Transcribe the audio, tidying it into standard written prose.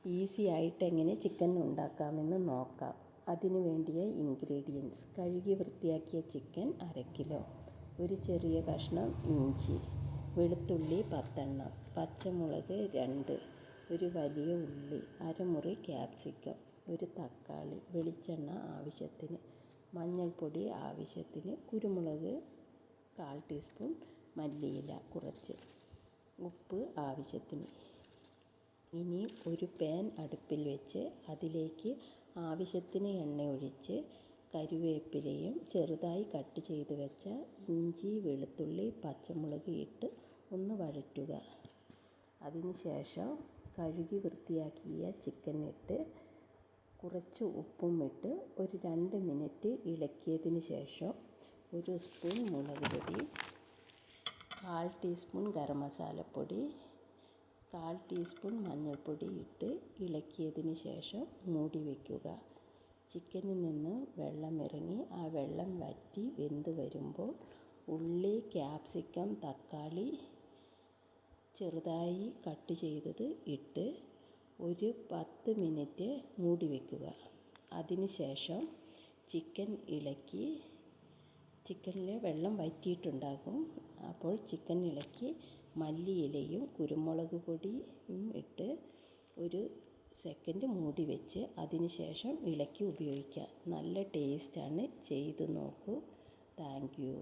Easy ആയിട്ട് എങ്ങനെ chicken ഉണ്ടാക്കാമെന്ന് നോക്കാം. അതിനു വേണ്ടിയ ഇൻഗ്രീഡിയൻസ്: കഴുകി വൃത്തിയാക്കിയ ചിക്കൻ 1/2 കിലോ, ഒരു ചെറിയ കഷ്ണം ഇഞ്ചി, വെളുത്തുള്ളി 10 എണ്ണം, പച്ചമുളക് 2, ഒരു വലിയ ഉള്ളി, അരമുറി ക്യാപ്സിക്കം, ഒരു തക്കാളി, വെളിച്ചെണ്ണ ആവശ്യത്തിന്, മഞ്ഞൾപ്പൊടി ആവശ്യത്തിന്, കുരുമുളക് 1/4 ടീസ്പൂൺ, മല്ലിയില കുറച്ച്, ഉപ്പ് ആവശ്യത്തിന്. ഇനി ഒരു പാൻ അടുപ്പിൽ വെച്ച് അതിലേക്ക് ആവശ്യത്തിന് എണ്ണ ഒഴിച്ച് കറിവേപ്പിലയും ചെറുതായി കട്ട് ചെയ്ത് വെച്ച ഇഞ്ചി, വെളുത്തുള്ളി, പച്ചമുളക് ഇട്ട് ഒന്ന് വഴറ്റുക. അതിനുശേഷം കഴുകി വൃത്തിയാക്കിയ ചിക്കൻ ഇട്ട് കുറച്ച് ഉപ്പും ഇട്ട് ഒരു 2 മിനിറ്റ് ഇളക്കിയതിന് ശേഷം 1 സ്പൂൺ മുളക് പൊടി, 1/4 ടീസ്പൂൺ ഗരം മസാലപ്പൊടി, 1/4 ടീസ്പൂൺ മഞ്ഞൾപ്പൊടി ഇട്ട് ഇളക്കിയതിന് ശേഷം മൂടി വയ്ക്കുക. ചിക്കനിൽ നിന്ന് വെള്ളമിറങ്ങി ആ വെള്ളം വറ്റി വെന്ത് വരുമ്പോൾ ഉള്ളി, ക്യാപ്സിക്കം, തക്കാളി ചെറുതായി കട്ട് ചെയ്തത് ഇട്ട് ഒരു 10 മിനിറ്റ് മൂടി വയ്ക്കുക. അതിനുശേഷം ചിക്കൻ ഇളക്കി, ചിക്കനിൽ വെള്ളം വറ്റിയിട്ടുണ്ടാകും. അപ്പോൾ ചിക്കൻ ഇളക്കി മല്ലിയിലയും കുരുമുളക് പൊടിയും ഇട്ട് ഒരു സെക്കൻഡ് മൂടി വെച്ച് അതിന് ശേഷം ഇളക്കി ഉപയോഗിക്കുക. നല്ല ടേസ്റ്റാണ്, ചെയ്ത് നോക്കൂ. Thank you.